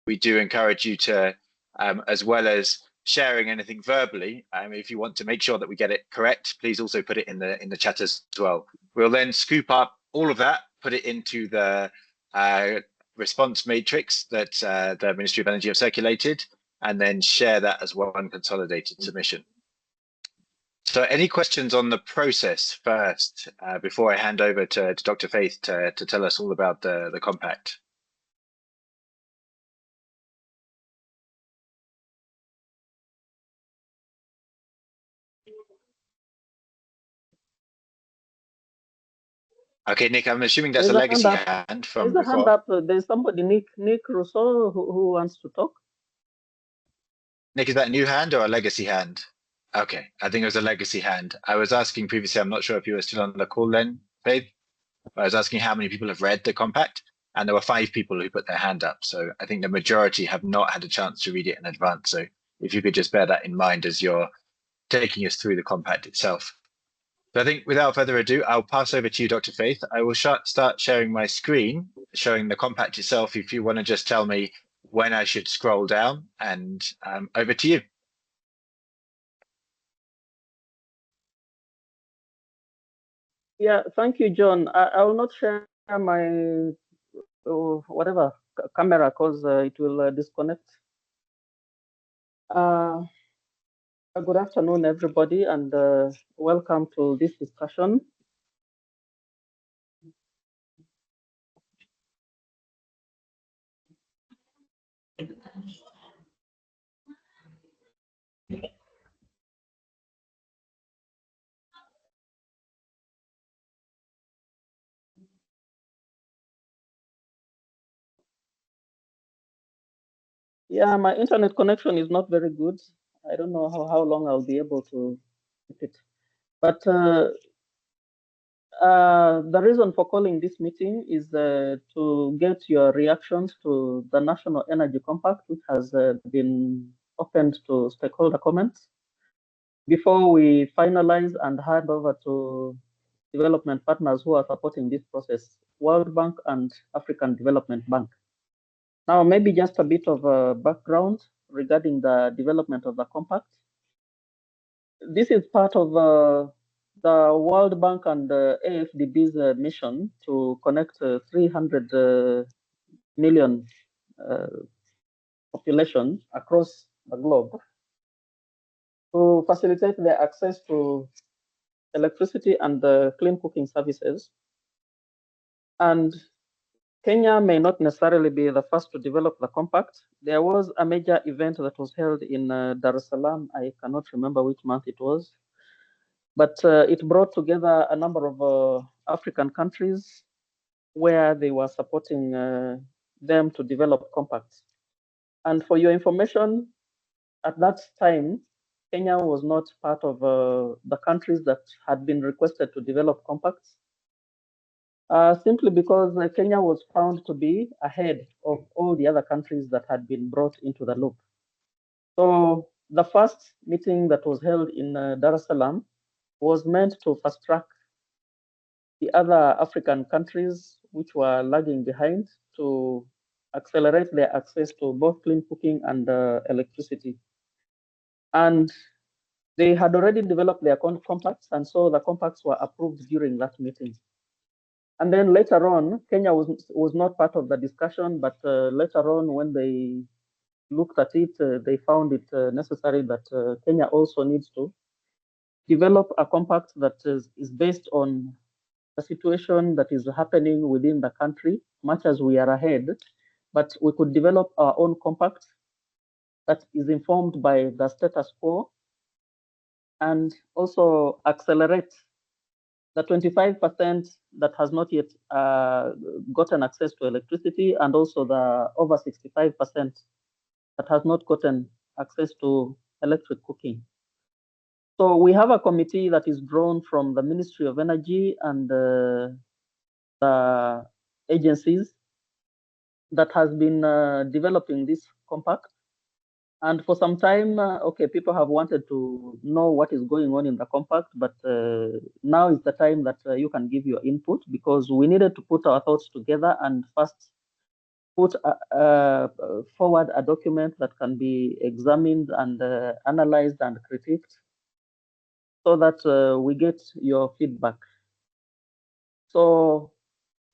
we do encourage you to, as well as sharing anything verbally, if you want to make sure that we get it correct, please also put it in the chat as well. We'll then scoop up all of that, put it into the response matrix that the Ministry of Energy have circulated, and then share that as one consolidated submission. So any questions on the process first, before I hand over to Dr. Faith to tell us all about the compact? Okay, Nick, I'm assuming that's a legacy hand from before. There's a hand up. There's somebody, Nick Rousseau, who wants to talk. Nick, is that a new hand or a legacy hand? Okay, I think it was a legacy hand. I was asking previously, I'm not sure if you were still on the call then, Faith. I was asking how many people have read the compact, and there were 5 people who put their hand up. So I think the majority have not had a chance to read it in advance. So if you could just bear that in mind as you're taking us through the compact itself. So I think without further ado, I'll pass over to you, Dr. Faith. I will start sharing my screen, showing the compact itself. If you want to just tell me when I should scroll down, and over to you. Yeah, thank you, John. I will not share my whatever camera because it will disconnect. Good afternoon, everybody, and welcome to this discussion. Yeah, my internet connection is not very good. I don't know how long I'll be able to keep it. But the reason for calling this meeting is to get your reactions to the National Energy Compact, which has been opened to stakeholder comments, before we finalize and hand over to development partners who are supporting this process, World Bank and African Development Bank. Now, maybe just a bit of a background regarding the development of the compact. This is part of the World Bank and AFDB's mission to connect 300 million population across the globe to facilitate their access to electricity and clean cooking services. And Kenya may not necessarily be the first to develop the compact. There was a major event that was held in Dar es Salaam. I cannot remember which month it was, but it brought together a number of African countries where they were supporting them to develop compacts. And for your information, at that time, Kenya was not part of the countries that had been requested to develop compacts. Simply because Kenya was found to be ahead of all the other countries that had been brought into the loop. So the first meeting that was held in Dar es Salaam was meant to fast track the other African countries which were lagging behind to accelerate their access to both clean cooking and electricity. And they had already developed their compacts, and so the compacts were approved during that meeting. And then later on, Kenya was not part of the discussion, but later on, when they looked at it, they found it necessary that Kenya also needs to develop a compact that is based on the situation that is happening within the country, much as we are ahead, but we could develop our own compact that is informed by the status quo and also accelerate the 25% that has not yet gotten access to electricity, and also the over 65% that has not gotten access to electric cooking. So we have a committee that is drawn from the Ministry of Energy and the agencies that has been developing this compact. And for some time, okay, people have wanted to know what is going on in the compact, but now is the time that you can give your input, because we needed to put our thoughts together and first put forward a document that can be examined and analyzed and critiqued so that we get your feedback. So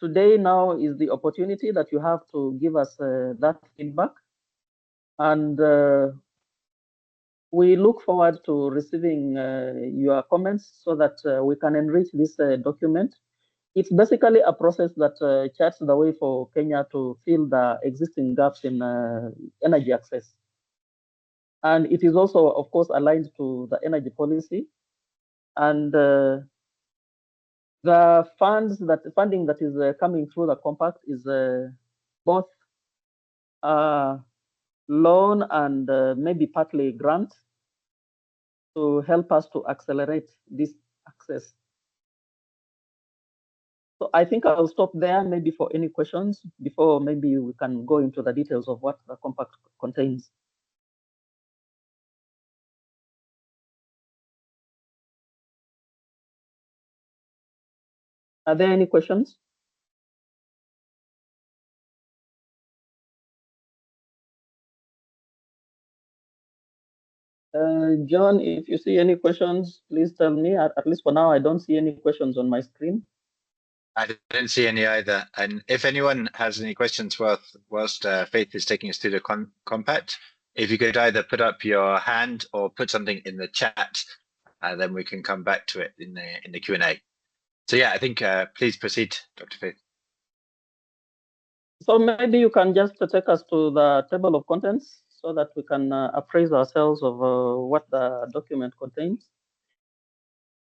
today now is the opportunity that you have to give us that feedback. And we look forward to receiving your comments so that we can enrich this document. It's basically a process that charts the way for Kenya to fill the existing gaps in energy access. And it is also, of course, aligned to the energy policy. And the funding that is coming through the compact is both loan and maybe partly grant to help us to accelerate this access. So I think I'll stop there maybe for any questions before maybe we can go into the details of what the compact contains. Are there any questions? John, if you see any questions, please tell me. At least for now, I don't see any questions on my screen. I didn't see any either. And if anyone has any questions whilst Faith is taking us through the compact, if you could either put up your hand or put something in the chat, then we can come back to it in the Q&A. So yeah, I think please proceed, Dr. Faith. So maybe you can just take us to the table of contents so that we can appraise ourselves of what the document contains.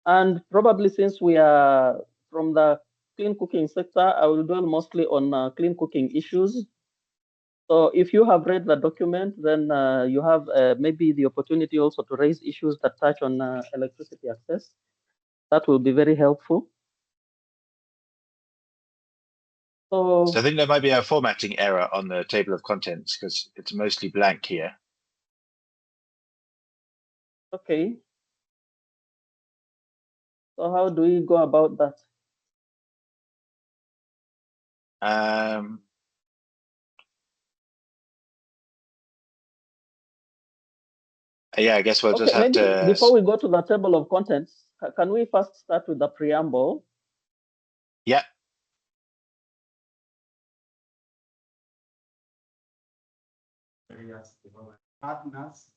And probably since we are from the clean cooking sector, I will dwell mostly on clean cooking issues. So if you have read the document, then you have maybe the opportunity also to raise issues that touch on electricity access. That will be very helpful. So I think there might be a formatting error on the table of contents because it's mostly blank here. Okay. So how do we go about that? Yeah, I guess we'll just have maybe to. Before we go to the table of contents, can we first start with the preamble? Yeah. Partners.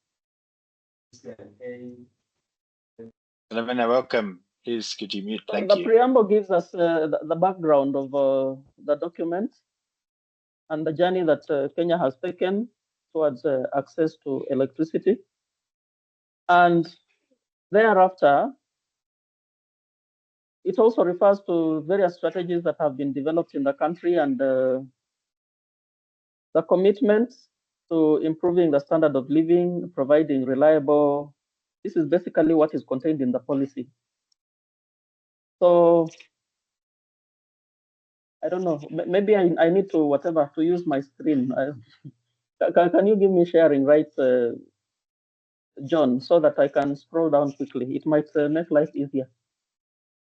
Lavina, welcome. Please, could you mute? Thank you. The preamble gives us the background of the document and the journey that Kenya has taken towards access to electricity. And thereafter, it also refers to various strategies that have been developed in the country and the commitment to improving the standard of living, providing reliable. This is basically what is contained in the policy. So I don't know, maybe I need to use my screen. Can you give me sharing, right, John, so that I can scroll down quickly? It might make life easier.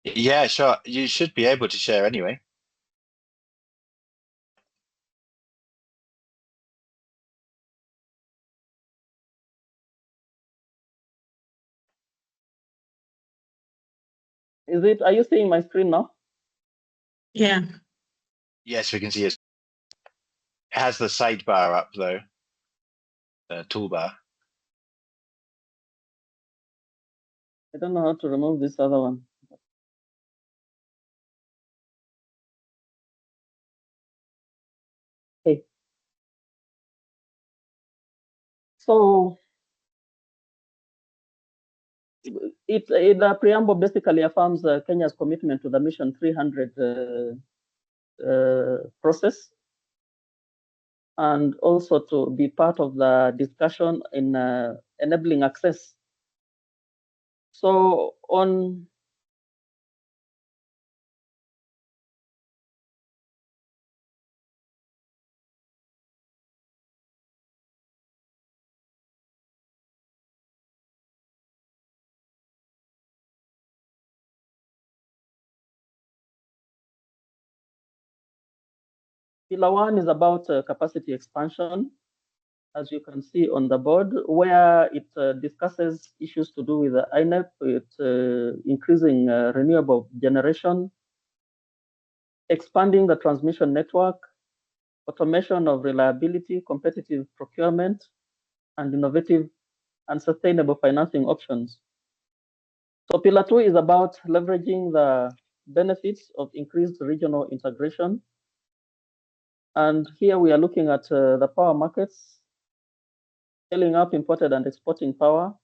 Yeah, sure. You should be able to share anyway. Are you seeing my screen now? Yeah. Yes, we can see it. It has the sidebar up though, the toolbar. I don't know how to remove this other one. Okay. So the preamble basically affirms Kenya's commitment to the Mission 300 process, and also to be part of the discussion in enabling access. So on Pillar 1 is about capacity expansion, as you can see on the board, where it discusses issues to do with the INEP, increasing renewable generation, expanding the transmission network, automation of reliability, competitive procurement, and innovative and sustainable financing options. So Pillar 2 is about leveraging the benefits of increased regional integration. And here we are looking at the power markets, scaling up imported and exporting power,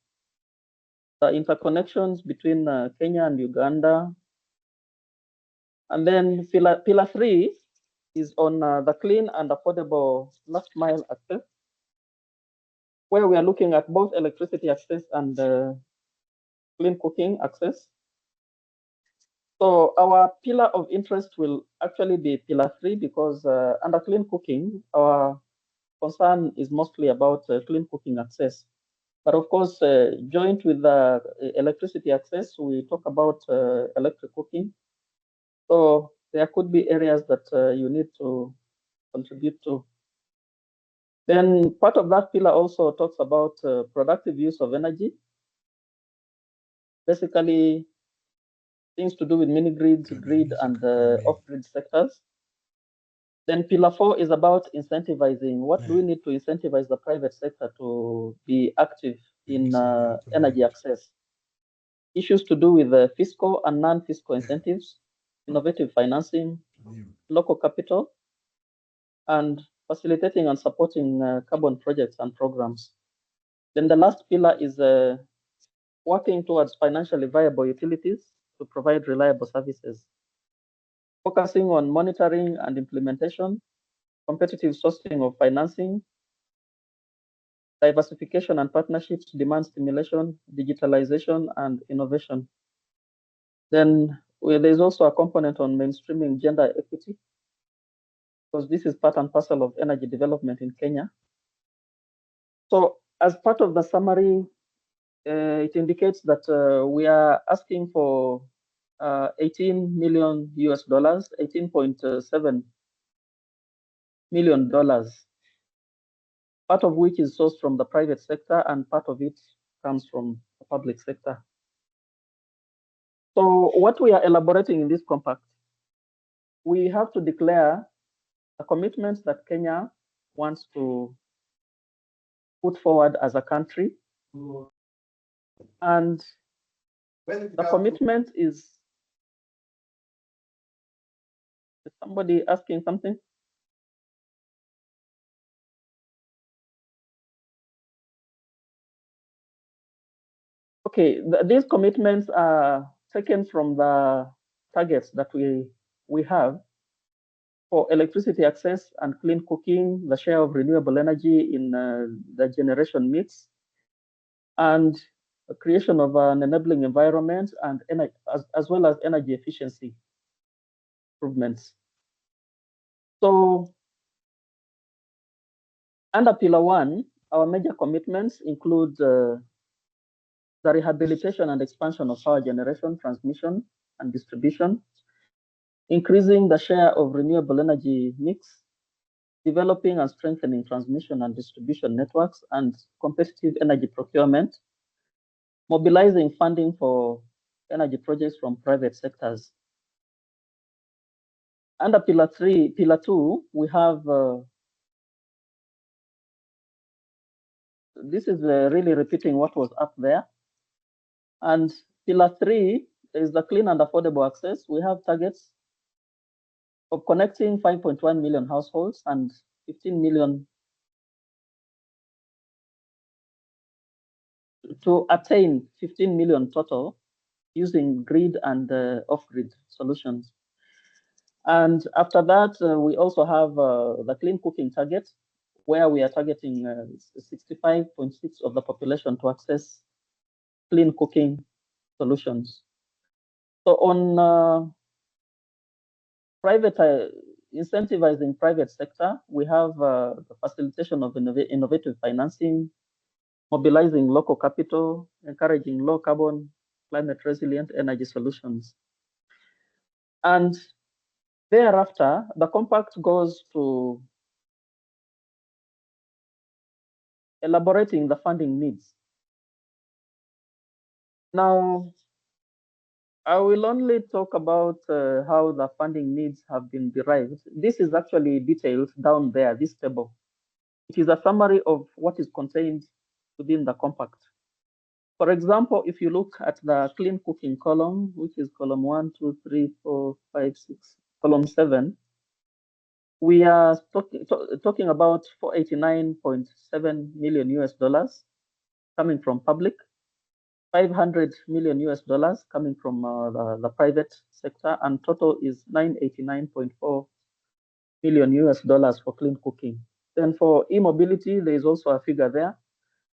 the interconnections between Kenya and Uganda. And then pillar 3 is on the clean and affordable last mile access, where we are looking at both electricity access and clean cooking access. So our pillar of interest will actually be pillar 3, because under clean cooking, our concern is mostly about clean cooking access. But of course, joint with the electricity access, we talk about electric cooking. So there could be areas that you need to contribute to. Then part of that pillar also talks about productive use of energy. Basically, things to do with mini grids, grid, and off-grid sectors. Then pillar 4 is about incentivizing. What do we need to incentivize the private sector to be active in energy access? Issues to do with fiscal and non-fiscal incentives, innovative financing, local capital, and facilitating and supporting carbon projects and programs. Then the last pillar is working towards financially viable utilities to provide reliable services, focusing on monitoring and implementation, competitive sourcing of financing, diversification and partnerships, demand stimulation, digitalization, and innovation. Then there's also a component on mainstreaming gender equity, because this is part and parcel of energy development in Kenya. So as part of the summary, it indicates that we are asking for 18 million US dollars, $18.7 million, part of which is sourced from the private sector and part of it comes from the public sector. So what we are elaborating in this compact, we have to declare the commitments that Kenya wants to put forward as a country. And the commitment is somebody asking something? Okay, these commitments are taken from the targets that we have for electricity access and clean cooking, the share of renewable energy in the generation mix, and the creation of an enabling environment, and as well as energy efficiency improvements. So under Pillar 1, our major commitments include the rehabilitation and expansion of power generation, transmission, and distribution, increasing the share of renewable energy mix, developing and strengthening transmission and distribution networks and competitive energy procurement, mobilizing funding for energy projects from private sectors. Under Pillar 2, we have, this is really repeating what was up there. And Pillar 3 is the clean and affordable access. We have targets of connecting 5.1 million households and 15 million to attain 15 million total using grid and off-grid solutions. And after that, we also have the clean cooking target, where we are targeting 65.6% of the population to access clean cooking solutions. So on incentivizing private sector, we have the facilitation of innovative financing, mobilizing local capital, encouraging low carbon, climate resilient energy solutions. And Thereafter, the compact goes to elaborating the funding needs. Now, I will only talk about how the funding needs have been derived. This is actually detailed down there, this table. It is a summary of what is contained within the compact. For example, if you look at the clean cooking column, which is column 1, 2, 3, 4, 5, 6, column 7, we are talking about 489.7 million US dollars coming from public, 500 million US dollars coming from the private sector, and total is 989.4 million US dollars for clean cooking. Then for e-mobility, there is also a figure there.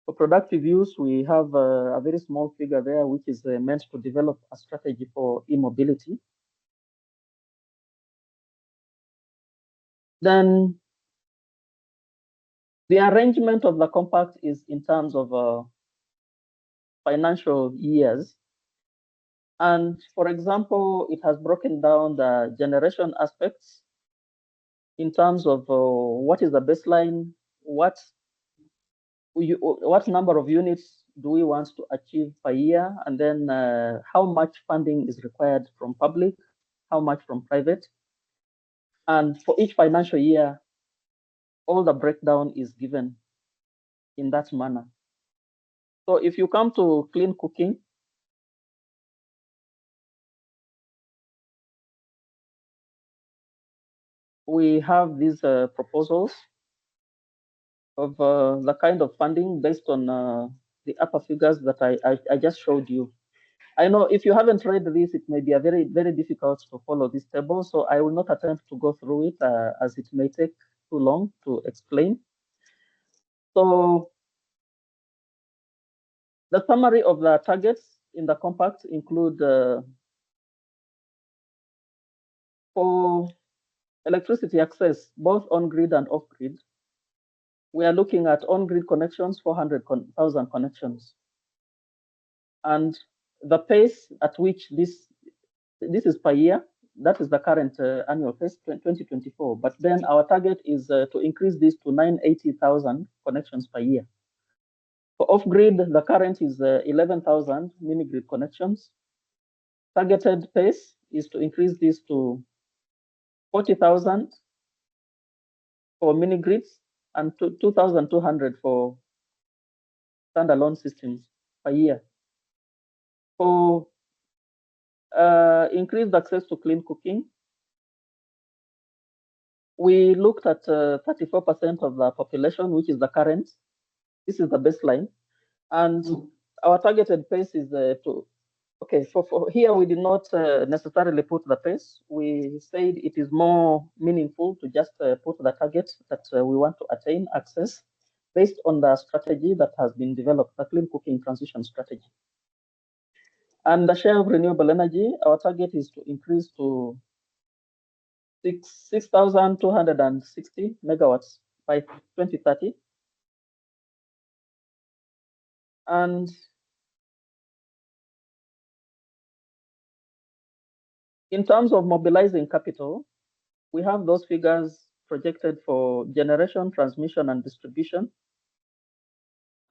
For productive use, we have a very small figure there, which is meant to develop a strategy for e-mobility. Then the arrangement of the compact is in terms of financial years. And for example, it has broken down the generation aspects in terms of what is the baseline, what number of units do we want to achieve per year, and then how much funding is required from public, how much from private. And for each financial year, all the breakdown is given in that manner. So if you come to clean cooking, we have these proposals of the kind of funding based on the upper figures that I just showed you. I know if you haven't read this, it may be a very difficult to follow this table, so I will not attempt to go through it as it may take too long to explain. So the summary of the targets in the compact include for electricity access, both on-grid and off-grid, we are looking at on-grid connections, 400,000 connections. And the pace at which this is per year, that is the current annual pace, 2024. But then our target is to increase this to 980,000 connections per year. For off-grid, the current is 11,000 mini-grid connections. Targeted pace is to increase this to 40,000 for mini-grids and 2,200 for standalone systems per year. For increased access to clean cooking, we looked at 34% of the population, which is the current. This is the baseline. And our targeted pace is okay, for here we did not necessarily put the pace. We said it is more meaningful to just put the target that we want to attain access based on the strategy that has been developed, the clean cooking transition strategy. And the share of renewable energy, our target is to increase to 6,260 megawatts by 2030. And in terms of mobilizing capital, we have those figures projected for generation, transmission, and distribution.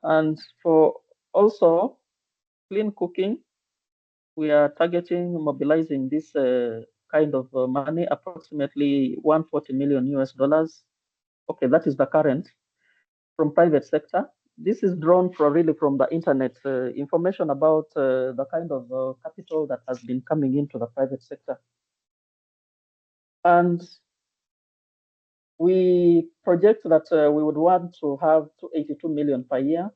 And for also clean cooking, we are targeting mobilizing this kind of money, approximately 140 million US dollars. Okay, that is the current from private sector. This is drawn really from the internet information about the kind of capital that has been coming into the private sector. And we project that we would want to have 282 million per year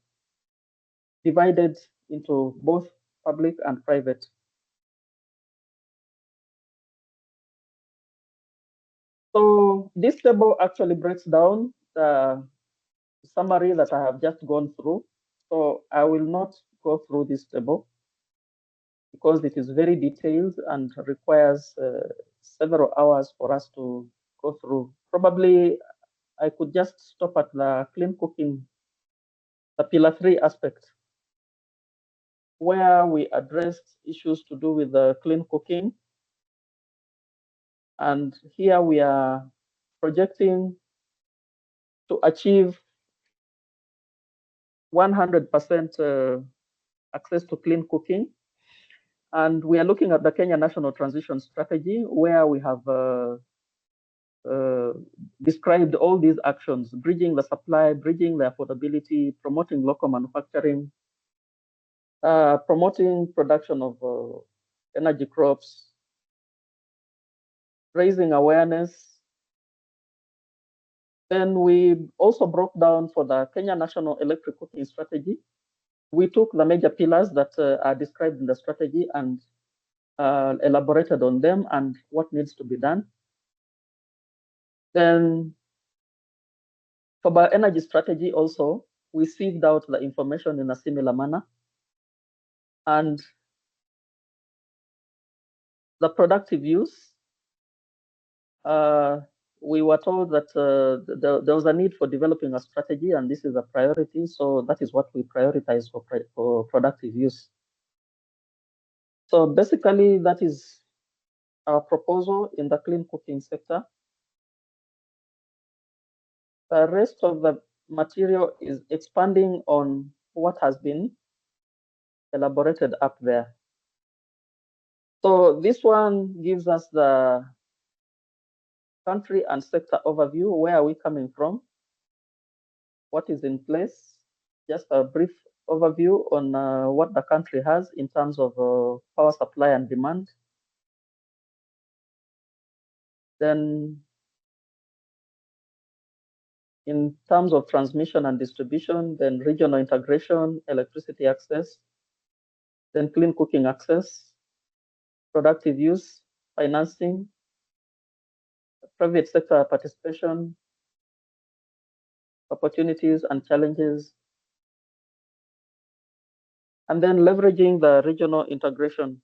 divided into both public and private. So this table actually breaks down the summary that I have just gone through. So I will not go through this table because it is very detailed and requires several hours for us to go through. Probably I could just stop at the clean cooking, the pillar 3 aspect, where we addressed issues to do with the clean cooking And here we are projecting to achieve 100% access to clean cooking. And we are looking at the Kenya National Transition Strategy, where we have described all these actions: bridging the supply, bridging the affordability, promoting local manufacturing, promoting production of energy crops, raising awareness. Then we also broke down for the Kenya National Electric Cooking Strategy. We took the major pillars that are described in the strategy and elaborated on them and what needs to be done. Then for the energy strategy also, we sieved out the information in a similar manner. And the productive use, we were told that there was a need for developing a strategy, and this is a priority. So that is what we prioritize for productive use. So basically, that is our proposal in the clean cooking sector. The rest of the material is expanding on what has been elaborated up there. So this one gives us the country and sector overview. Where are we coming from? What is in place? Just a brief overview on what the country has in terms of power supply and demand. Then in terms of transmission and distribution, then regional integration, electricity access, then clean cooking access, productive use, financing, private sector participation, opportunities and challenges, and then leveraging the regional integration.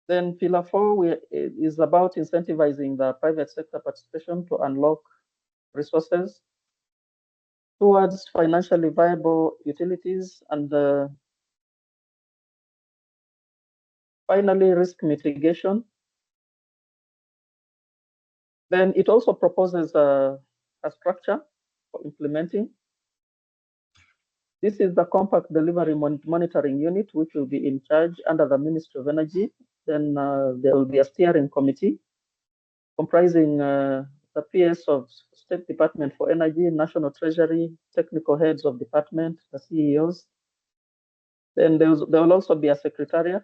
Then pillar 4 is about incentivizing the private sector participation to unlock resources towards financially viable utilities, and finally risk mitigation. Then it also proposes a structure for implementing. This is the compact delivery monitoring unit, which will be in charge under the Ministry of Energy. Then there will be a steering committee comprising the PS of State Department for Energy, National Treasury, technical heads of department, the CEOs. Then there will also be a secretariat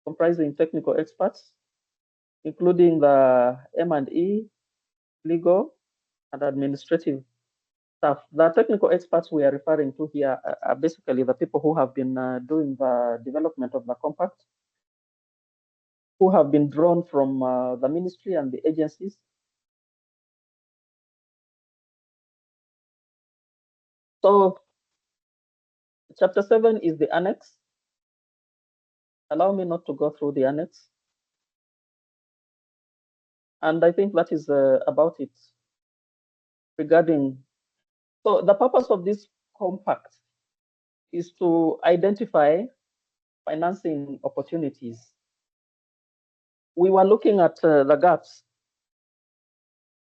comprising technical experts, including the M&E, legal, and administrative staff. The technical experts we are referring to here are basically the people who have been doing the development of the compact, who have been drawn from the ministry and the agencies. So chapter 7 is the annex. Allow me not to go through the annex. And I think that is about it regarding. So the purpose of this compact is to identify financing opportunities. We were looking at the gaps,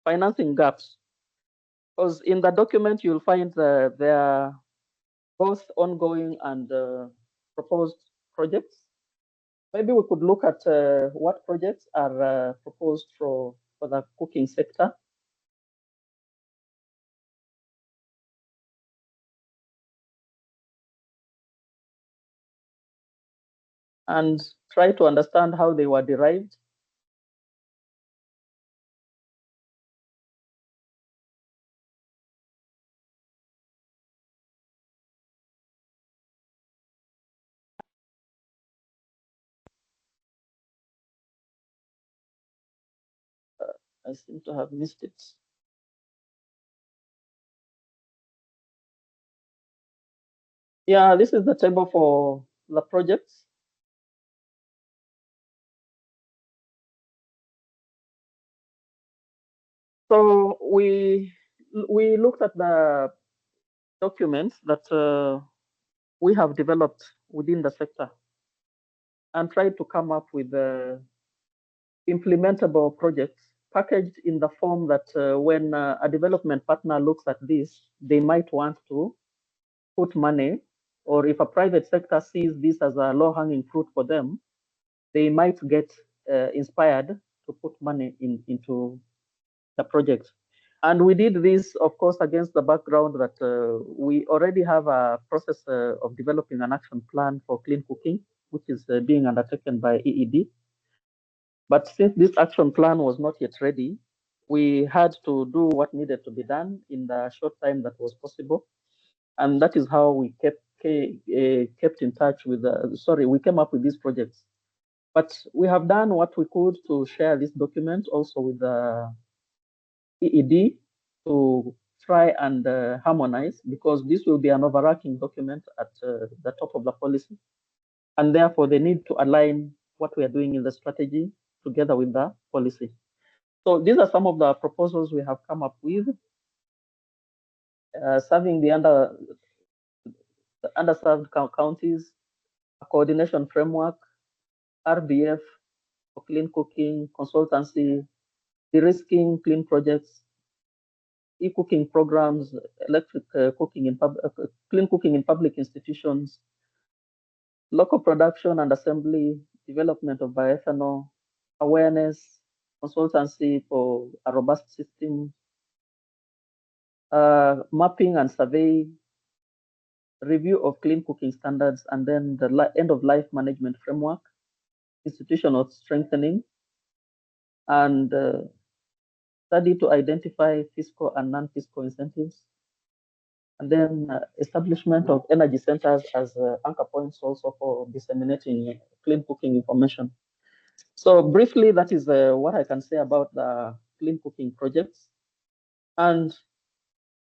financing gaps, because in the document you'll find there are both ongoing and proposed projects. Maybe we could look at what projects are proposed for the cooking sector. And try to understand how they were derived. I seem to have missed it. Yeah, this is the table for the projects. So we looked at the documents that we have developed within the sector and tried to come up with implementable projects packaged in the form that when a development partner looks at this, they might want to put money, or if a private sector sees this as a low-hanging fruit for them, they might get inspired to put money into the project. And we did this, of course, against the background that we already have a process of developing an action plan for clean cooking, which is being undertaken by EED. But since this action plan was not yet ready, we had to do what needed to be done in the short time that was possible. And that is how we kept in touch with, we came up with these projects. But we have done what we could to share this document also with the EED to try and harmonize, because this will be an overarching document at the top of the policy. And therefore, they need to align what we are doing in the strategy together with the policy. So these are some of the proposals we have come up with, serving the underserved counties, a coordination framework, RBF for clean cooking, consultancy, de-risking clean projects, e-cooking programs, electric cooking in clean cooking in public institutions, local production and assembly, development of bioethanol, awareness, consultancy for a robust system, mapping and survey, review of clean cooking standards, and then the end of life management framework, institutional strengthening, and study to identify fiscal and non-fiscal incentives, and then establishment of energy centers as anchor points also for disseminating clean cooking information. So briefly, that is what I can say about the clean cooking projects. And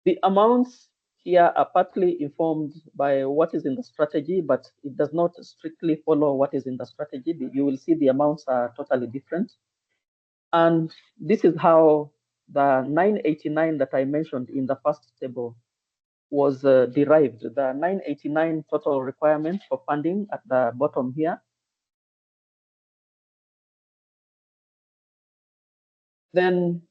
the amounts here are partly informed by what is in the strategy, but it does not strictly follow what is in the strategy. You will see the amounts are totally different. And this is how the 989 that I mentioned in the first table was derived. The 989 total requirement for funding at the bottom here. Then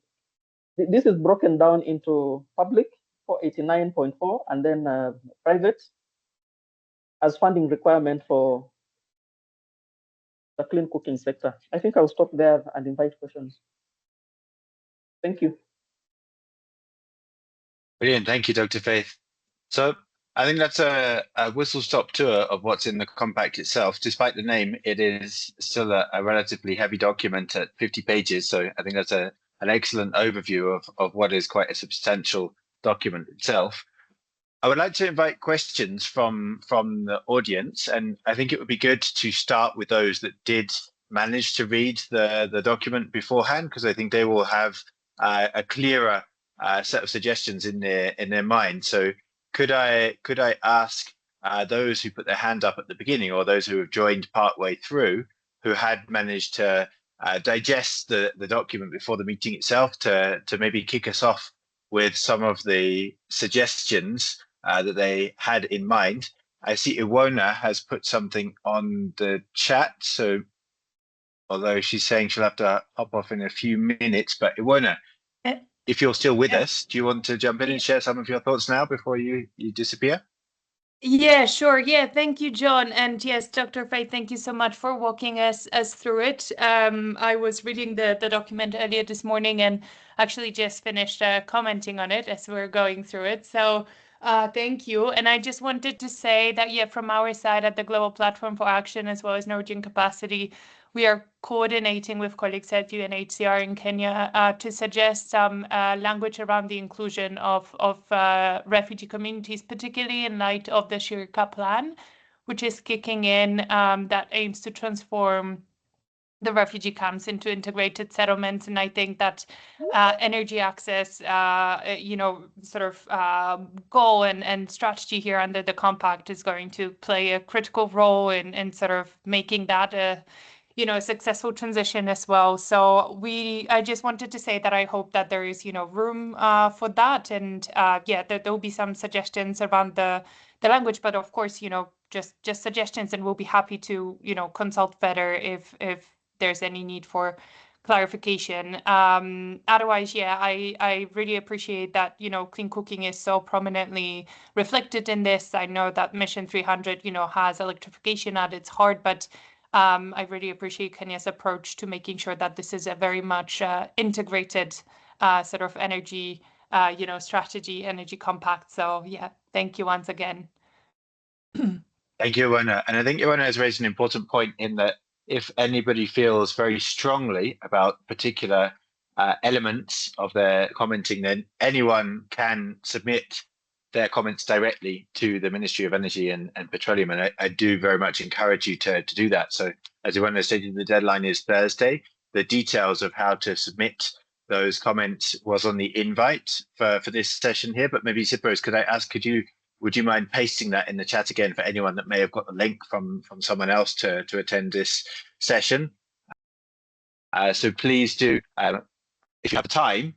this is broken down into public 489.4 and then private as funding requirement for the clean cooking sector. I think I'll stop there and invite questions. Thank you. Brilliant. Thank you, Dr. Faith. So I think that's a whistle-stop tour of what's in the compact itself. Despite the name, it is still a relatively heavy document at 50 pages. So I think that's an excellent overview of what is quite a substantial document itself. I would like to invite questions from the audience, and I think it would be good to start with those that did manage to read the document beforehand, because I think they will have a clearer set of suggestions in their mind. So could I ask those who put their hand up at the beginning, or those who have joined partway through, who had managed to digest the document before the meeting itself, to maybe kick us off with some of the suggestions that they had in mind. I see Iwona has put something on the chat, so although she's saying she'll have to hop off in a few minutes, but Iwona, if you're still with us, do you want to jump in and share some of your thoughts now before you disappear? Yeah, sure. Yeah, thank you, John. And yes, Dr. Faith, thank you so much for walking us through it. I was reading the document earlier this morning and actually just finished commenting on it as we're going through it. So thank you. And I just wanted to say that, yeah, from our side at the Global Platform for Action, as well as Norwegian Capacity, we are coordinating with colleagues at UNHCR in Kenya to suggest some language around the inclusion of refugee communities, particularly in light of the CCAK plan, which is kicking in, that aims to transform the refugee camps into integrated settlements. And I think that energy access, sort of goal and strategy here under the compact is going to play a critical role in sort of making that a successful transition as well. So I just wanted to say that I hope that there is, room for that. And there will be some suggestions around the the language. But of course, just suggestions, and we'll be happy to, consult better if there's any need for clarification. Otherwise, yeah, I really appreciate that, clean cooking is so prominently reflected in this. I know that Mission 300, has electrification at its heart, but I really appreciate Kenya's approach to making sure that this is a very much integrated sort of energy, strategy, energy compact. So yeah, thank you once again. Thank you, Ioana. And I think Ioana has raised an important point in that if anybody feels very strongly about particular elements of their commenting, then anyone can submit their comments directly to the Ministry of Energy and Petroleum. And I do very much encourage you to do that. So as Ioana stated, the deadline is Thursday. The details of how to submit those comments was on the invite for this session here. But maybe Cyprios, could I ask, would you mind pasting that in the chat again for anyone that may have got the link from someone else to attend this session? So please do, if you have time,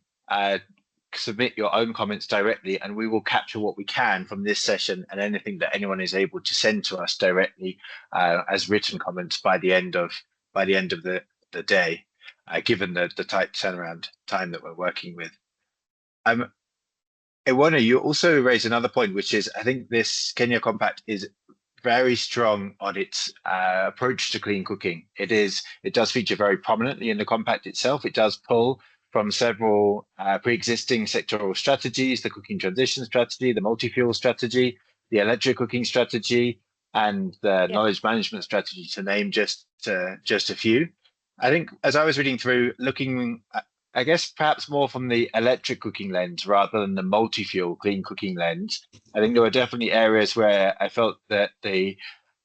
submit your own comments directly, and we will capture what we can from this session and anything that anyone is able to send to us directly as written comments by the end of the day, given the tight turnaround time that we're working with. Ioana, you also raised another point, which is I think this Kenya Compact is very strong on its approach to clean cooking. It does feature very prominently in the compact itself. It does pull from several pre-existing sectoral strategies: the cooking transition strategy, the multi-fuel strategy, the electric cooking strategy, and the knowledge management strategy, to name just a few. I think as I was reading through, looking, I guess perhaps more from the electric cooking lens rather than the multi-fuel clean cooking lens, I think there were definitely areas where I felt that the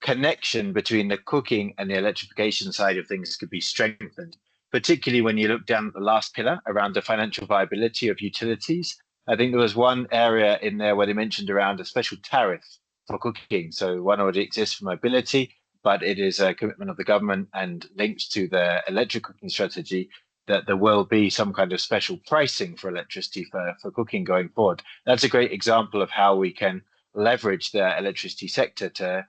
connection between the cooking and the electrification side of things could be strengthened, particularly when you look down at the last pillar around the financial viability of utilities. I think there was one area in there where they mentioned around a special tariff for cooking. So one already exists for mobility, but it is a commitment of the government and linked to the electric cooking strategy that there will be some kind of special pricing for electricity for cooking going forward. That's a great example of how we can leverage the electricity sector to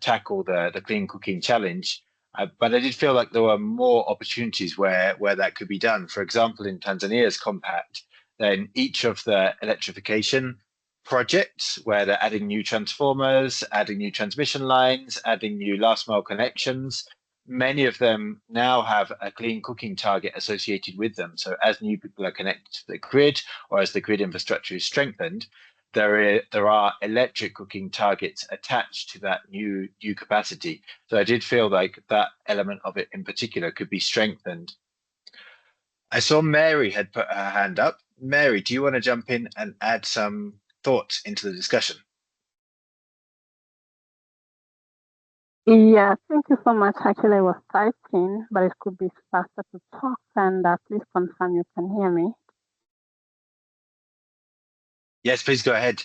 tackle the clean cooking challenge. But I did feel like there were more opportunities where that could be done. For example, in Tanzania's compact, then each of the electrification projects where they're adding new transformers, adding new transmission lines, adding new last mile connections, many of them now have a clean cooking target associated with them. So as new people are connected to the grid, or as the grid infrastructure is strengthened, there are electric cooking targets attached to that new capacity. So I did feel like that element of it in particular could be strengthened. I saw Mary had put her hand up. Mary, do you want to jump in and add some thoughts into the discussion? Yeah, thank you so much. Actually, I was typing, but it could be faster to talk. And please confirm you can hear me. Yes, please go ahead.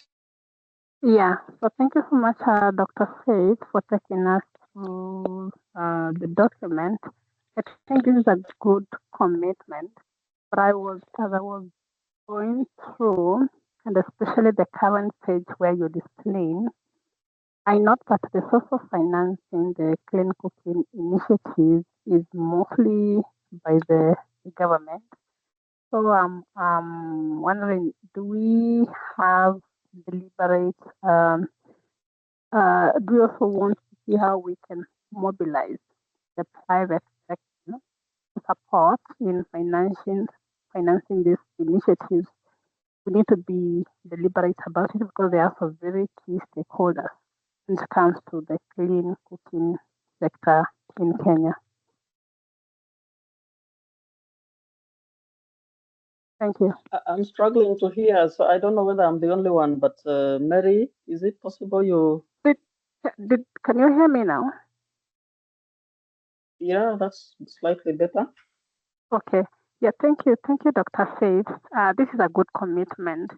Yeah, so thank you so much, Dr. Faith, for taking us through the document. I think this is a good commitment. But as I was going through, and especially the current page where you're displaying, I note that the source of financing the clean cooking initiative is mostly by the government. So I'm wondering, do we have deliberate, do we also want to see how we can mobilize the private sector to support in financing these initiatives? We need to be deliberate about it because they are also very key stakeholders when it comes to the clean cooking sector in Kenya. Thank you. I'm struggling to hear, so I don't know whether I'm the only one, but Mary, is it possible you... Can you hear me now? Yeah, that's slightly better. Okay. Yeah, thank you, Dr. Faith. This is a good commitment.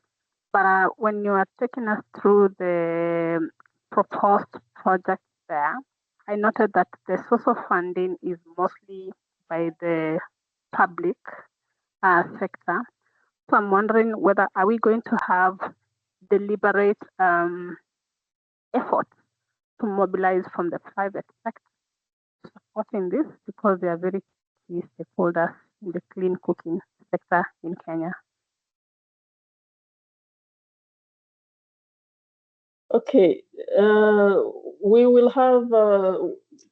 But when you are taking us through the proposed project there, I noted that the source of funding is mostly by the public sector. So I'm wondering whether are we going to have deliberate effort to mobilize from the private sector supporting this because they are very key stakeholders in the clean cooking sector in Kenya. Okay, we will have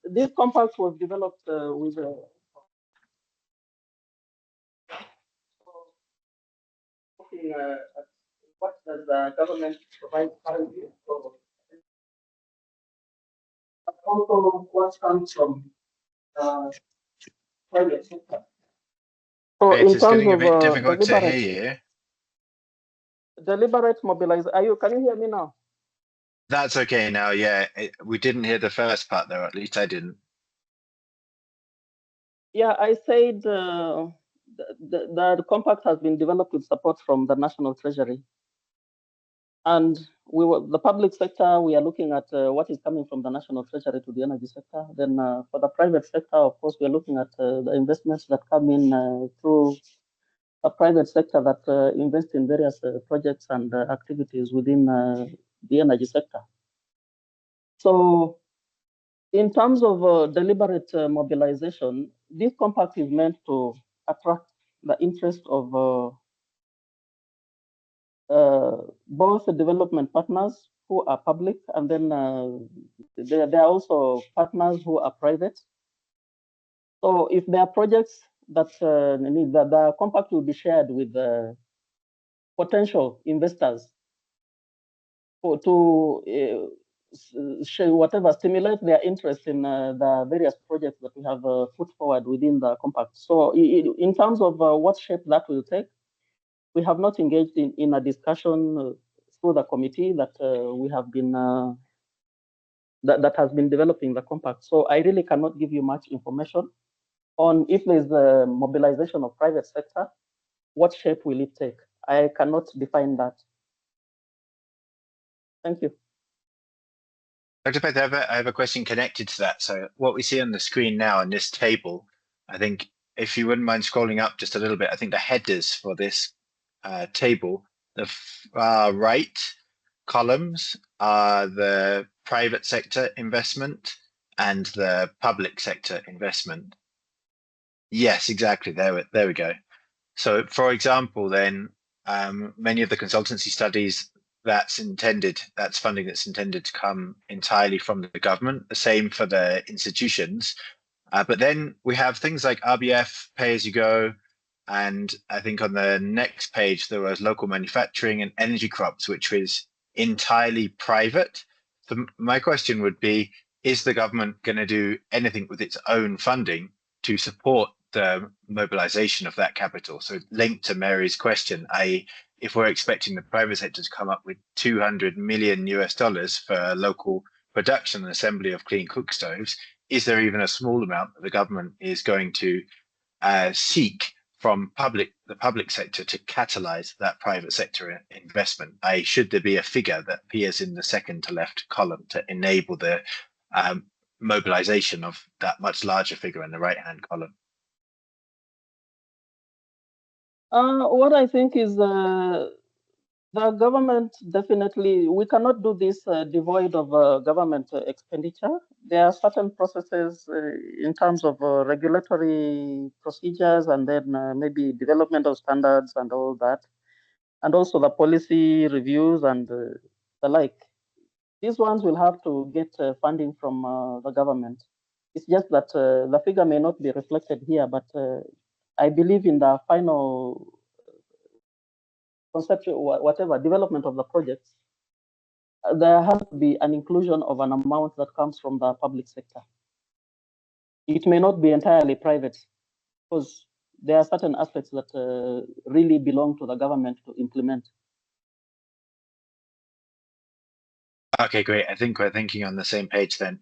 this compact was developed with looking at what does the government provide currently, also what comes from private sector. So Faith, in it's terms getting a of bit difficult to hear you. deliberate mobilize, can you hear me now? That's okay now, yeah. We didn't hear the first part though, at least I didn't. Yeah, I said the compact has been developed with support from the National Treasury. And the public sector, we are looking at what is coming from the National Treasury to the energy sector. Then for the private sector, of course, we are looking at the investments that come in through a private sector that invest in various projects and activities within the energy sector. So in terms of deliberate mobilization, this compact is meant to attract the interest of both the development partners who are public, and then there are also partners who are private. So if there are projects that need the compact will be shared with potential investors to stimulate their interest in the various projects that we have put forward within the compact. So in terms of what shape that will take, we have not engaged in a discussion through the committee that we have been that has been developing the compact. So I really cannot give you much information on if there's a mobilization of private sector, what shape will it take? I cannot define that. Thank you. Dr. Faith, I have a question connected to that. So what we see on the screen now in this table, I think if you wouldn't mind scrolling up just a little bit, I think the headers for this table, the far right columns are the private sector investment and the public sector investment. Yes, exactly. There we go. So for example, then many of the consultancy studies that's funding that's intended to come entirely from the government, the same for the institutions. But then we have things like RBF, pay as you go, and I think on the next page there was local manufacturing and energy crops, which was entirely private. So my question would be, is the government going to do anything with its own funding to support the mobilization of that capital? So linked to Mary's question, i.e., if we're expecting the private sector to come up with $200 million for local production and assembly of clean cook stoves, is there even a small amount that the government is going to seek from the public sector to catalyze that private sector investment? Should there be a figure that appears in the second to left column to enable the mobilization of that much larger figure in the right hand column? What I think is the government definitely, we cannot do this devoid of government expenditure. There are certain processes in terms of regulatory procedures, and then maybe development of standards and all that, and also the policy reviews and the like. These ones will have to get funding from the government. It's just that the figure may not be reflected here, but I believe in the final conceptual, whatever development of the projects, there has to be an inclusion of an amount that comes from the public sector. It may not be entirely private, because there are certain aspects that really belong to the government to implement. Okay, great. I think we're thinking on the same page then.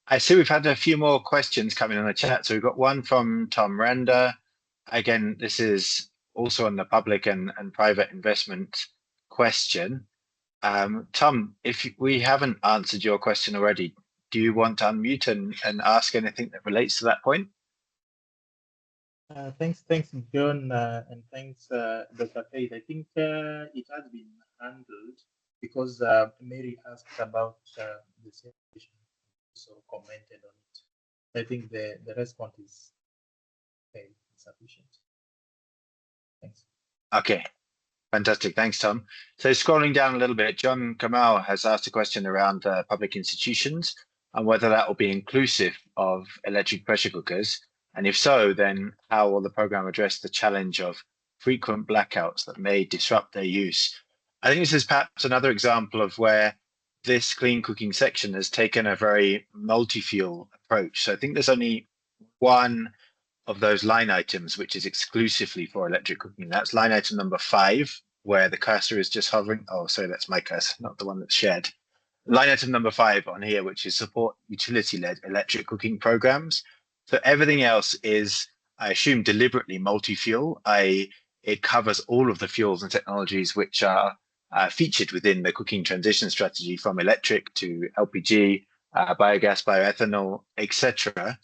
I see we've had a few more questions coming on the chat. So we've got one from Tom Randa. Again, this is also on the public and private investment question. Tom, if we haven't answered your question already, do you want to unmute and ask anything that relates to that point? Thanks, John, and thanks, Dr. Faith. I think it has been handled because Mary asked about the same issue, so commented on it. I think the response is okay, sufficient. Thanks. Okay, fantastic. Thanks, Tom. So scrolling down a little bit, John Kamal has asked a question around public institutions and whether that will be inclusive of electric pressure cookers. And if so, then how will the program address the challenge of frequent blackouts that may disrupt their use? I think this is perhaps another example of where this clean cooking section has taken a very multi-fuel approach. So I think there's only one of those line items which is exclusively for electric cooking. That's line item number 5, where the cursor is just hovering. Oh, sorry, that's my cursor, not the one that's shared. Line item number 5 on here, which is support utility-led electric cooking programs. So everything else is, I assume, deliberately multi-fuel. It covers all of the fuels and technologies which are featured within the cooking transition strategy, from electric to LPG, biogas, bioethanol, etc.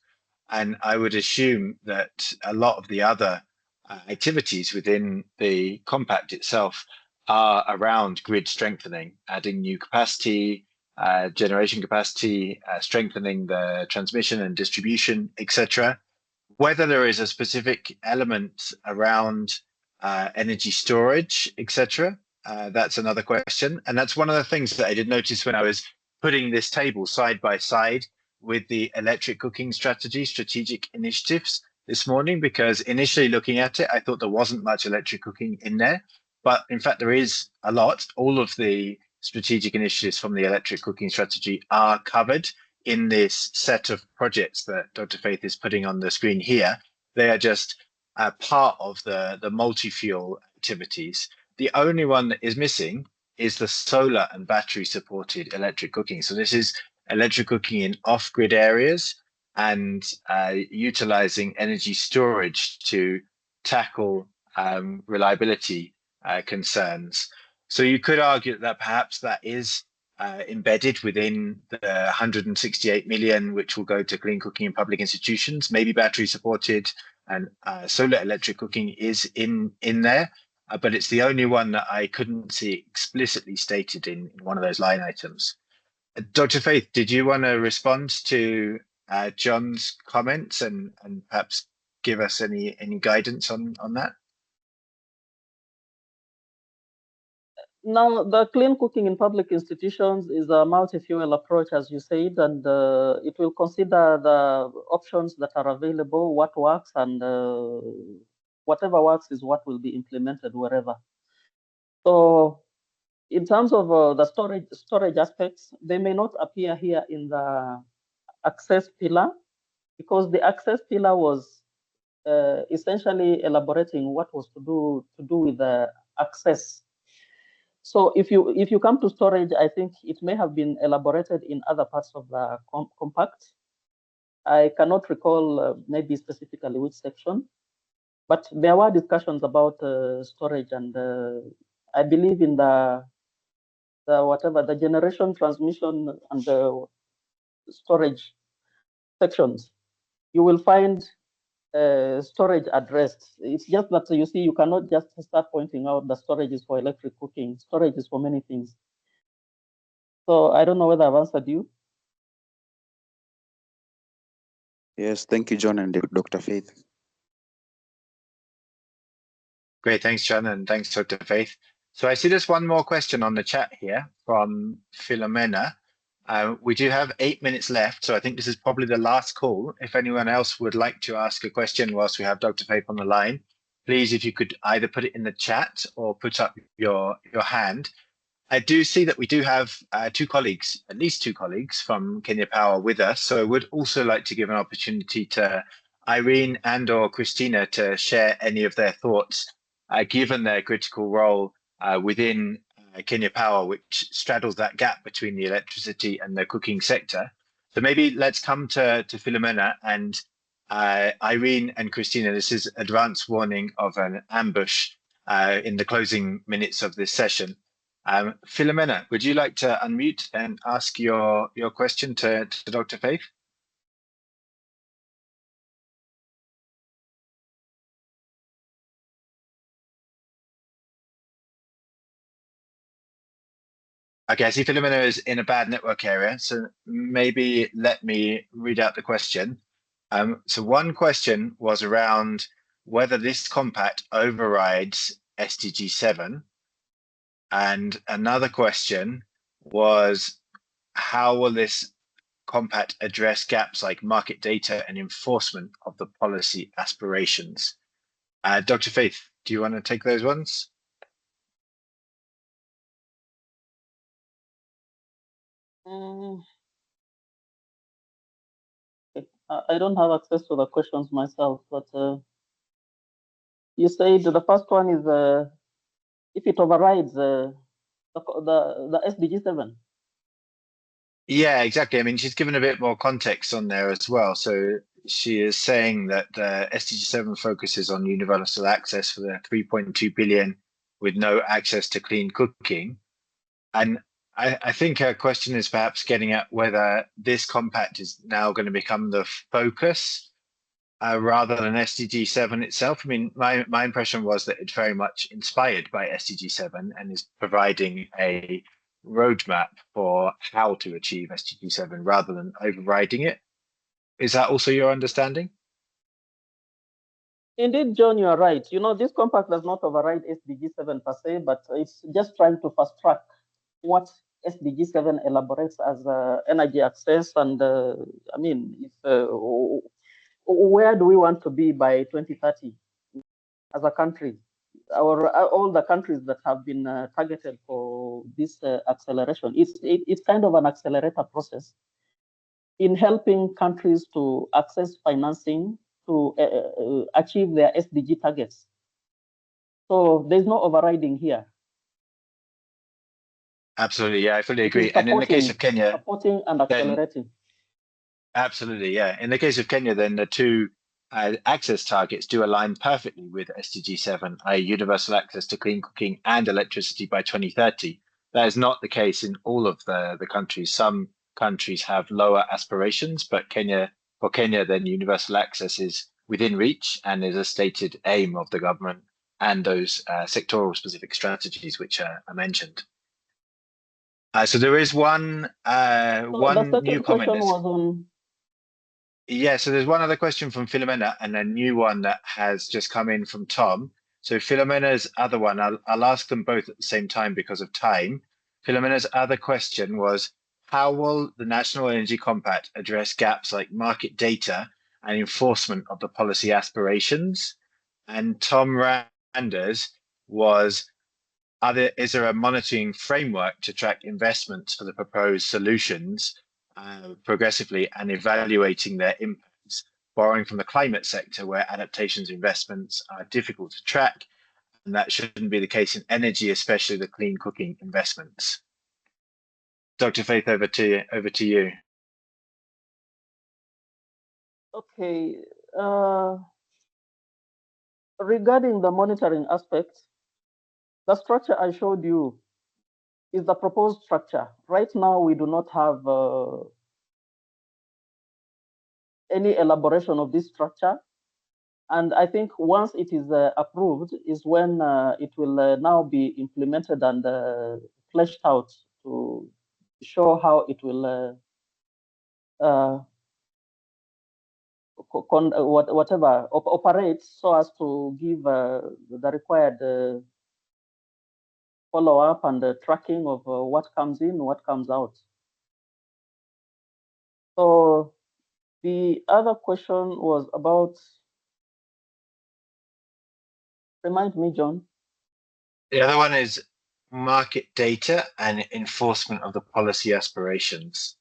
And I would assume that a lot of the other activities within the compact itself are around grid strengthening, adding new capacity, generation capacity, strengthening the transmission and distribution, etc. Whether there is a specific element around energy storage, etc., that's another question. And that's one of the things that I did notice when I was putting this table side by side with the electric cooking strategy, strategic initiatives this morning, because initially looking at it, I thought there wasn't much electric cooking in there. But in fact, there is a lot. All of the strategic initiatives from the electric cooking strategy are covered in this set of projects that Dr. Faith is putting on the screen here. They are just part of the multi-fuel activities. The only one that is missing is the solar and battery supported electric cooking. So this is electric cooking in off-grid areas and utilizing energy storage to tackle reliability concerns. So you could argue that perhaps that is embedded within the 168 million, which will go to clean cooking in public institutions. Maybe battery supported and solar electric cooking is in there, but it's the only one that I couldn't see explicitly stated in one of those line items. Dr. Faith, did you want to respond to John's comments and perhaps give us any guidance on that? Now, the clean cooking in public institutions is a multi-fuel approach, as you said, and it will consider the options that are available, what works, and whatever works is what will be implemented wherever. So in terms of the storage aspects, they may not appear here in the access pillar, because the access pillar was essentially elaborating what was to do with the access. So if you come to storage, I think it may have been elaborated in other parts of the compact. I cannot recall maybe specifically which section, but there were discussions about storage, and I believe in the generation, transmission, and the storage sections, you will find storage addressed. It's just that you see, you cannot just start pointing out the storage is for electric cooking. Storage is for many things. So I don't know whether I've answered you. Yes, thank you, John and Dr. Faith. Great, thanks, John, and thanks, Dr. Faith. So I see there's one more question on the chat here from Philomena. We do have 8 minutes left, so I think this is probably the last call. If anyone else would like to ask a question whilst we have Dr. Faith on the line, please, if you could either put it in the chat or put up your hand. I do see that we do have two colleagues, at least two colleagues from Kenya Power with us. So I would also like to give an opportunity to Irene and or Christina to share any of their thoughts, given their critical role within Kenya Power, which straddles that gap between the electricity and the cooking sector. So maybe let's come to Philomena and Irene and Christina. This is advance warning of an ambush in the closing minutes of this session. Philomena, would you like to unmute and ask your question to Dr. Faith? Okay, I see Philomena is in a bad network area, so maybe let me read out the question. So one question was around whether this compact overrides SDG 7, and another question was how will this compact address gaps like market data and enforcement of the policy aspirations? Dr. Faith, do you want to take those ones? I don't have access to the questions myself, but you said the first one is if it overrides the SDG 7. Yeah, exactly. I mean, she's given a bit more context on there as well. So she is saying that SDG 7 focuses on universal access for the 3.2 billion with no access to clean cooking. And I think her question is perhaps getting at whether this compact is now going to become the focus rather than SDG 7 itself. I mean, my impression was that it's very much inspired by SDG 7 and is providing a roadmap for how to achieve SDG 7 rather than overriding it. Is that also your understanding? Indeed, John, you are right. You know, this compact does not override SDG 7 per se, but it's just trying to fast track what SDG 7 elaborates as energy access. And I mean, where do we want to be by 2030 as a country? All the countries that have been targeted for this acceleration, it's kind of an accelerator process in helping countries to access financing to achieve their SDG targets. So there's no overriding here. Absolutely, yeah, I fully agree. And in the case of Kenya, supporting and accelerating. Absolutely, yeah. In the case of Kenya, then the two access targets do align perfectly with SDG 7, i.e. universal access to clean cooking and electricity by 2030. That is not the case in all of the countries. Some countries have lower aspirations, but for Kenya, then universal access is within reach and is a stated aim of the government and those sectoral specific strategies which are mentioned. So there is one new comment. Was on... Yeah, so there's one other question from Philomena and a new one that has just come in from Tom. So Philomena's other one, I'll ask them both at the same time because of time. Philomena's other question was, how will the National Energy Compact address gaps like market data and enforcement of the policy aspirations? And Tom Rander's was, is there a monitoring framework to track investments for the proposed solutions progressively and evaluating their impacts, borrowing from the climate sector where adaptations investments are difficult to track, and that shouldn't be the case in energy, especially the clean cooking investments. Dr. Faith, over to you. Okay. Regarding the monitoring aspect, the structure I showed you is the proposed structure. Right now, we do not have any elaboration of this structure. And I think once it is approved is when it will now be implemented and fleshed out to show how it will operate so as to give the required follow-up and tracking of what comes in, what comes out. So the other question was about, remind me, John. The other one is market data and enforcement of the policy aspirations.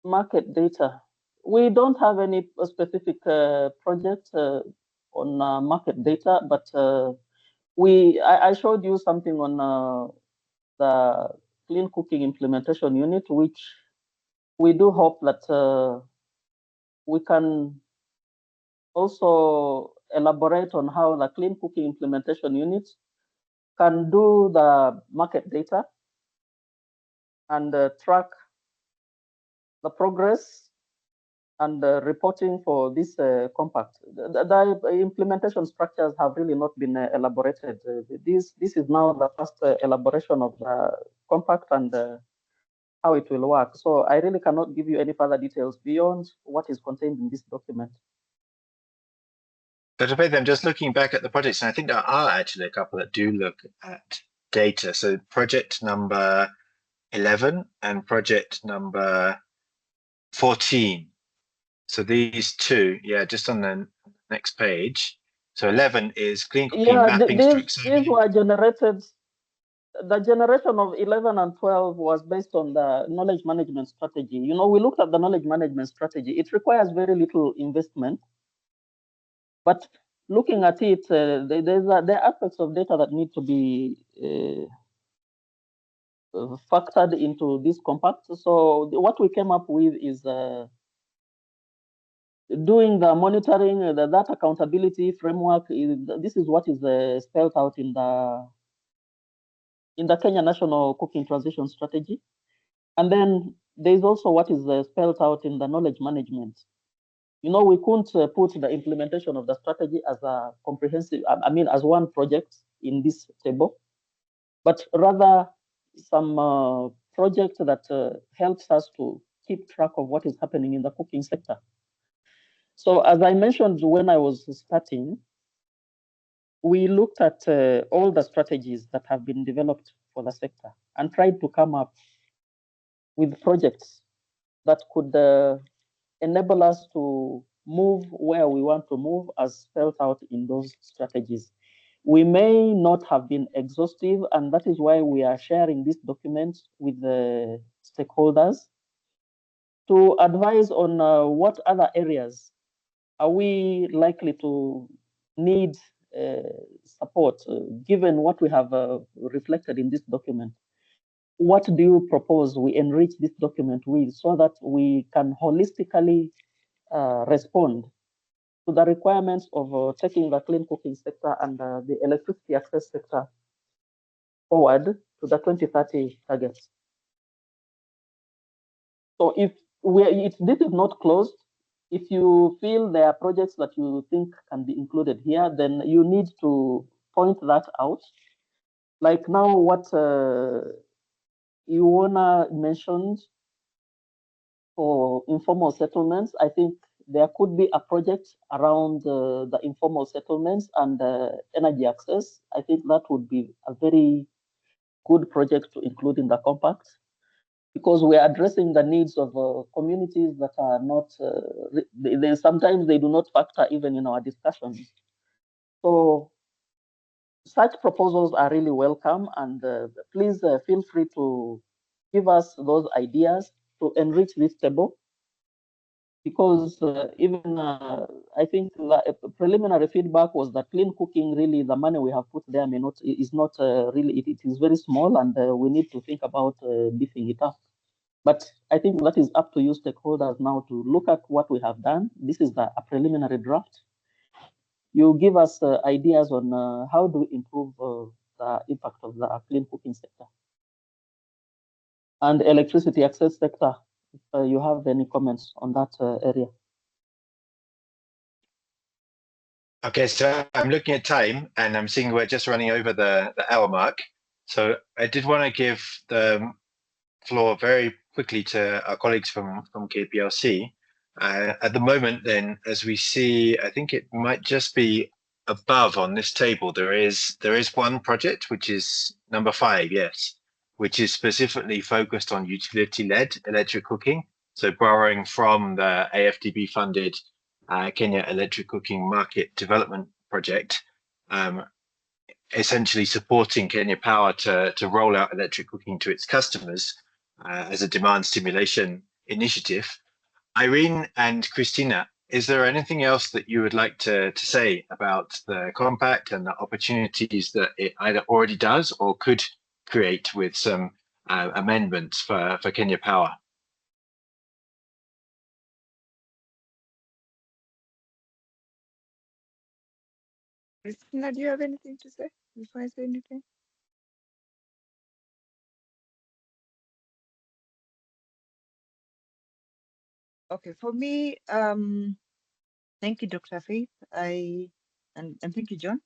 Market data. We don't have any specific project on market data, but I showed you something on the clean cooking implementation unit, which we do hope that we can also elaborate on how the clean cooking implementation unit can do the market data and track the progress and reporting for this compact. The implementation structures have really not been elaborated. This is now the first elaboration of the compact and how it will work. So I really cannot give you any further details beyond what is contained in this document. Dr. Faith, I'm just looking back at the projects, and I think there are actually a couple that do look at data. So project number 11 and project number 14. So these two, yeah, just on the next page. So 11 is clean cooking mapping These were generated. The generation of 11 and 12 was based on the knowledge management strategy. You know, we looked at the knowledge management strategy. It requires very little investment, but looking at it, there are aspects of data that need to be factored into this compact. So what we came up with is doing the monitoring, that accountability framework. This is what is spelled out in the Kenya National Cooking Transition Strategy. And then there's also what is spelled out in the knowledge management. You know, we couldn't put the implementation of the strategy as a comprehensive, as one project in this table, but rather some project that helps us to keep track of what is happening in the cooking sector. So as I mentioned when I was starting, we looked at all the strategies that have been developed for the sector and tried to come up with projects that could enable us to move where we want to move as spelled out in those strategies. We may not have been exhaustive, and that is why we are sharing this document with the stakeholders to advise on what other areas are we likely to need support, given what we have reflected in this document. What do you propose we enrich this document with so that we can holistically respond to the requirements of taking the clean cooking sector and the electricity access sector forward to the 2030 targets? So if this is not closed, if you feel there are projects that you think can be included here, then you need to point that out. Like now what Iwona mentioned for informal settlements, I think there could be a project around the informal settlements and energy access. I think that would be a very good project to include in the compact, because we are addressing the needs of communities that are not, sometimes they do not factor even in our discussions. So such proposals are really welcome, and please feel free to give us those ideas to enrich this table, because even I think the preliminary feedback was that clean cooking, really the money we have put there is not really, it is very small, and we need to think about beefing it up. But I think that is up to you stakeholders now to look at what we have done. This is a preliminary draft. You give us ideas on how do we improve the impact of the clean cooking sector and electricity access sector. If you have any comments on that area. Okay, so I'm looking at time and I'm seeing we're just running over the hour mark. So I did want to give the floor very quickly to our colleagues from KPLC. At the moment, then, as we see, I think it might just be above on this table. There is one project, which is number 5, yes, which is specifically focused on utility-led electric cooking. So borrowing from the AFDB funded Kenya Electric Cooking Market Development Project, essentially supporting Kenya Power to roll out electric cooking to its customers as a demand stimulation initiative. Irene and Christina, is there anything else that you would like to say about the compact and the opportunities that it either already does or could create with some amendments for Kenya Power? Christina, do you have anything to say before I say anything? Okay, for me, thank you, Dr. Faith. And thank you, John.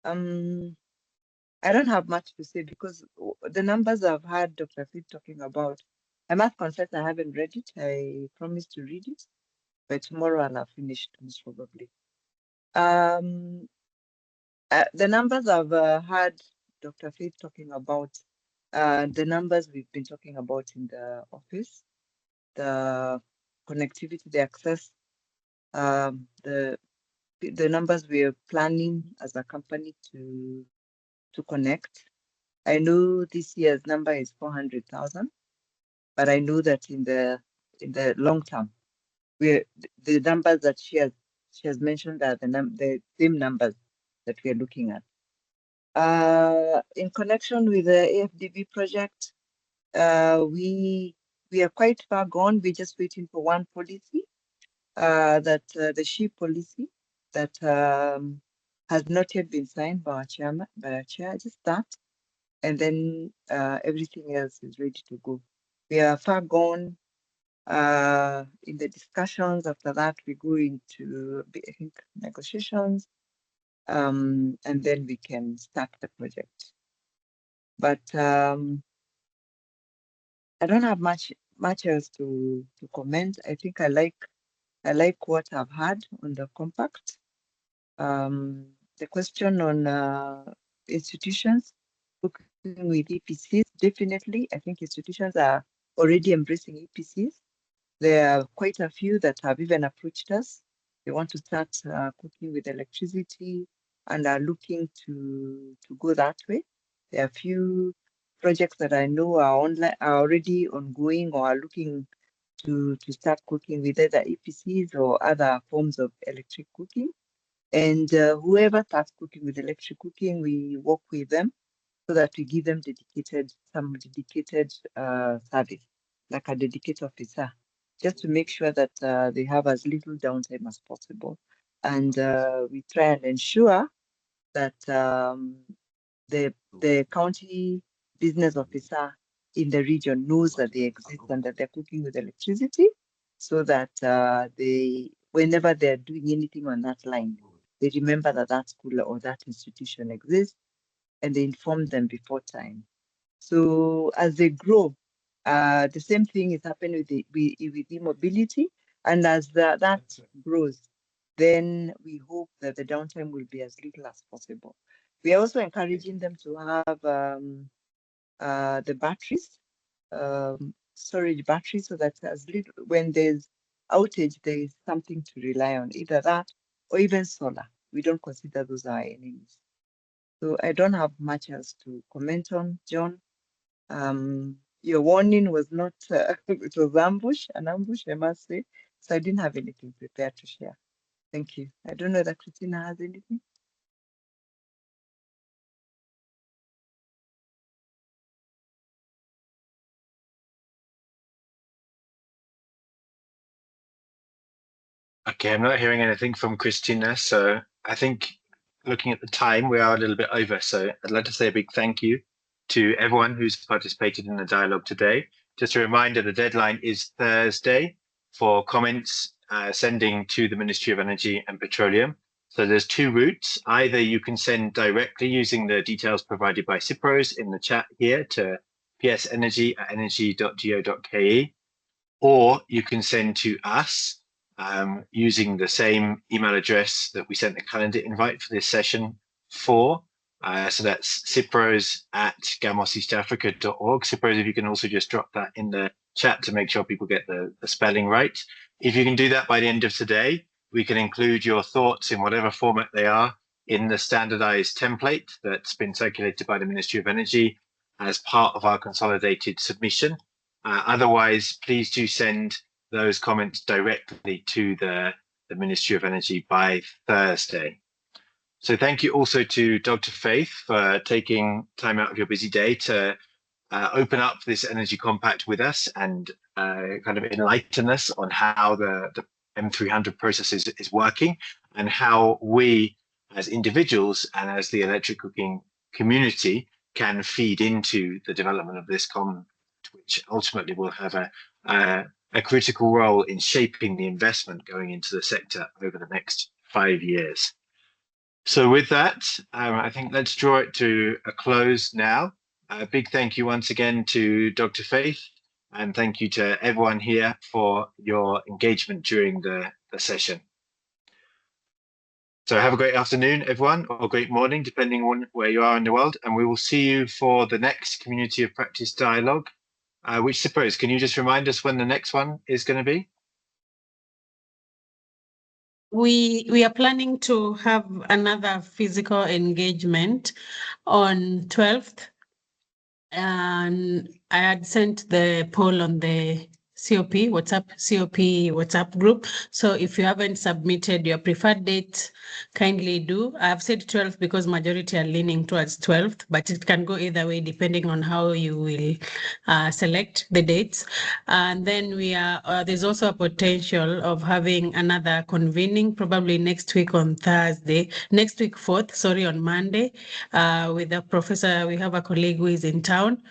I don't have much to say because the numbers I've heard Dr. Faith talking about, I must confess I haven't read it. I promised to read it, but tomorrow I'll have finished most probably. The numbers I've heard Dr. Faith talking about, the numbers we've been talking about in the office, the connectivity, the access, the numbers we are planning as a company to connect. I know this year's number is 400,000, but I know that in the long term, the numbers that she has mentioned are the same numbers that we are looking at. In connection with the AFDB project, we are quite far gone. We're just waiting for one policy, that the SHE policy that has not yet been signed by our chair, just that, and then everything else is ready to go. We are far gone in the discussions. After that, we go into, I think, negotiations, and then we can start the project. But I don't have much else to comment. I think I like what I've heard on the compact. The question on institutions working with EPCs, definitely, I think institutions are already embracing EPCs. There are quite a few that have even approached us. They want to start cooking with electricity and are looking to go that way. There are a few projects that I know are already ongoing or are looking to start cooking with either EPCs or other forms of electric cooking. And whoever starts cooking with electric cooking, we work with them so that we give them some dedicated service, like a dedicated officer, just to make sure that they have as little downtime as possible. And we try and ensure that the county business officer in the region knows that they exist and that they're cooking with electricity, so that whenever they're doing anything on that line, they remember that that school or that institution exists, and they inform them before time. So as they grow, the same thing is happening with e-mobility, and as that grows, then we hope that the downtime will be as little as possible. We are also encouraging them to have the batteries, storage batteries, so that as little, when there's outage, there is something to rely on, either that or even solar. We don't consider those our enemies. So I don't have much else to comment on, John. Your warning was not, it was an ambush, I must say. So I didn't have anything prepared to share. Thank you. I don't know that Christina has anything. Okay, I'm not hearing anything from Christina, so I think looking at the time, we are a little bit over. So I'd like to say a big thank you to everyone who's participated in the dialogue today. Just a reminder, the deadline is Thursday for comments sending to the Ministry of Energy and Petroleum. So there's two routes. Either you can send directly using the details provided by Cypros in the chat here to psenergy@energy.go.ke, or you can send to us using the same email address that we sent the calendar invite for this session for. So that's cipros@gamoseastafrica.org. Cypros, if you can also just drop that in the chat to make sure people get the spelling right. If you can do that by the end of today, we can include your thoughts in whatever format they are in the standardized template that's been circulated by the Ministry of Energy as part of our consolidated submission. Otherwise, please do send those comments directly to the Ministry of Energy by Thursday. So thank you also to Dr. Faith for taking time out of your busy day to open up this energy compact with us and kind of enlighten us on how the M300 process is working and how we as individuals and as the electric cooking community can feed into the development of this compact, which ultimately will have a a critical role in shaping the investment going into the sector over the next 5 years. So with that, I think let's draw it to a close now. A big thank you once again to Dr. Faith, and thank you to everyone here for your engagement during the session. So have a great afternoon, everyone, or great morning, depending on where you are in the world. And we will see you for the next Community of Practice Dialogue, which suppose, can you just remind us when the next one is going to be? We are planning to have another physical engagement on 12th. And I had sent the poll on the COP WhatsApp group. So if you haven't submitted your preferred date, kindly do. I've said 12th because majority are leaning towards 12th, but it can go either way depending on how you will select the dates. And then we are there's also a potential of having another convening probably next week on Thursday, next week 4th, sorry, on Monday, with a professor. We have a colleague who is in town,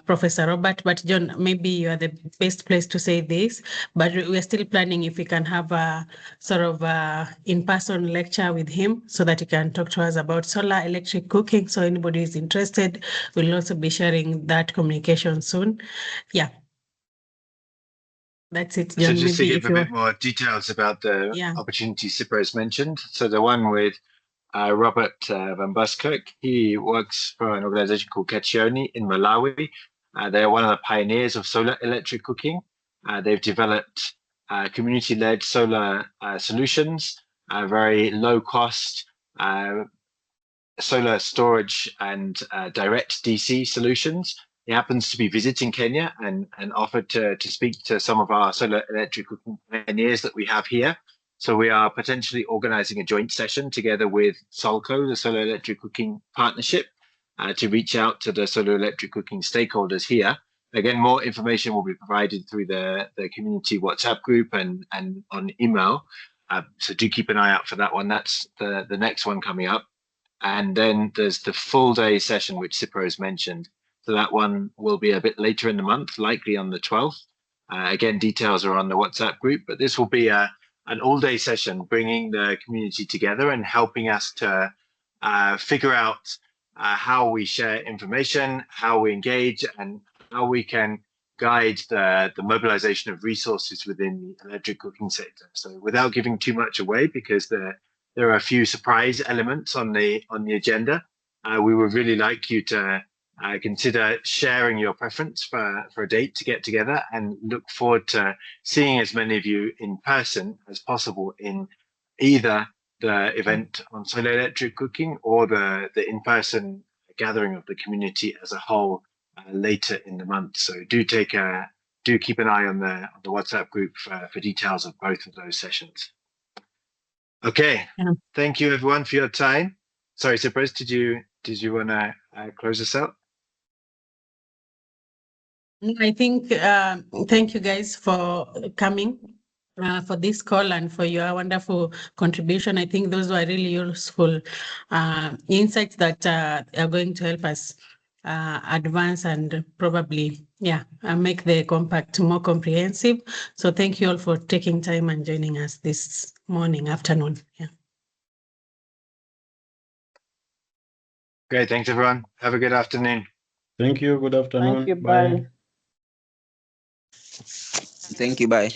Professor Robert, but John, maybe you are the best place to say this, but we're still planning if we can have a sort of in-person lecture with him so that he can talk to us about solar electric cooking. So anybody who is interested, we'll also be sharing that communication soon. Yeah. That's it, John. So just to Maybe give a bit more details about the opportunity Cypro's mentioned. So the one with Robert Van Buskirk, he works for an organization called Kachioni in Malawi. They're one of the pioneers of solar electric cooking. They've developed community-led solar solutions, very low cost solar storage and direct DC solutions. He happens to be visiting Kenya and offered to speak to some of our solar electric cooking pioneers that we have here. So we are potentially organizing a joint session together with Solco, the Solar Electric Cooking Partnership, to reach out to the solar electric cooking stakeholders here. Again, more information will be provided through the community WhatsApp group and on email. So do keep an eye out for that one. That's the next one coming up. And then there's the full day session, which Cypro has mentioned. So that one will be a bit later in the month, likely on the 12th. Again, details are on the WhatsApp group, but this will be an all-day session, bringing the community together and helping us to figure out how we share information, how we engage, and how we can guide the mobilization of resources within the electric cooking sector. So without giving too much away, because there are a few surprise elements on the agenda, we would really like you to consider sharing your preference for a date to get together, and look forward to seeing as many of you in person as possible in either the event on solar electric cooking or the in-person gathering of the community as a whole later in the month. So do keep an eye on the WhatsApp group for details of both of those sessions. Okay, Thank you everyone for your time. Sorry, Cyprus, did you want to close us out? I think, thank you guys for coming for this call and for your wonderful contribution. I think those were really useful insights that are going to help us advance and probably, make the compact more comprehensive. So thank you all for taking time and joining us this afternoon. Yeah. Great, thanks everyone. Have a good afternoon. Thank you. Good afternoon. Thank you. Bye. Thank you. Bye.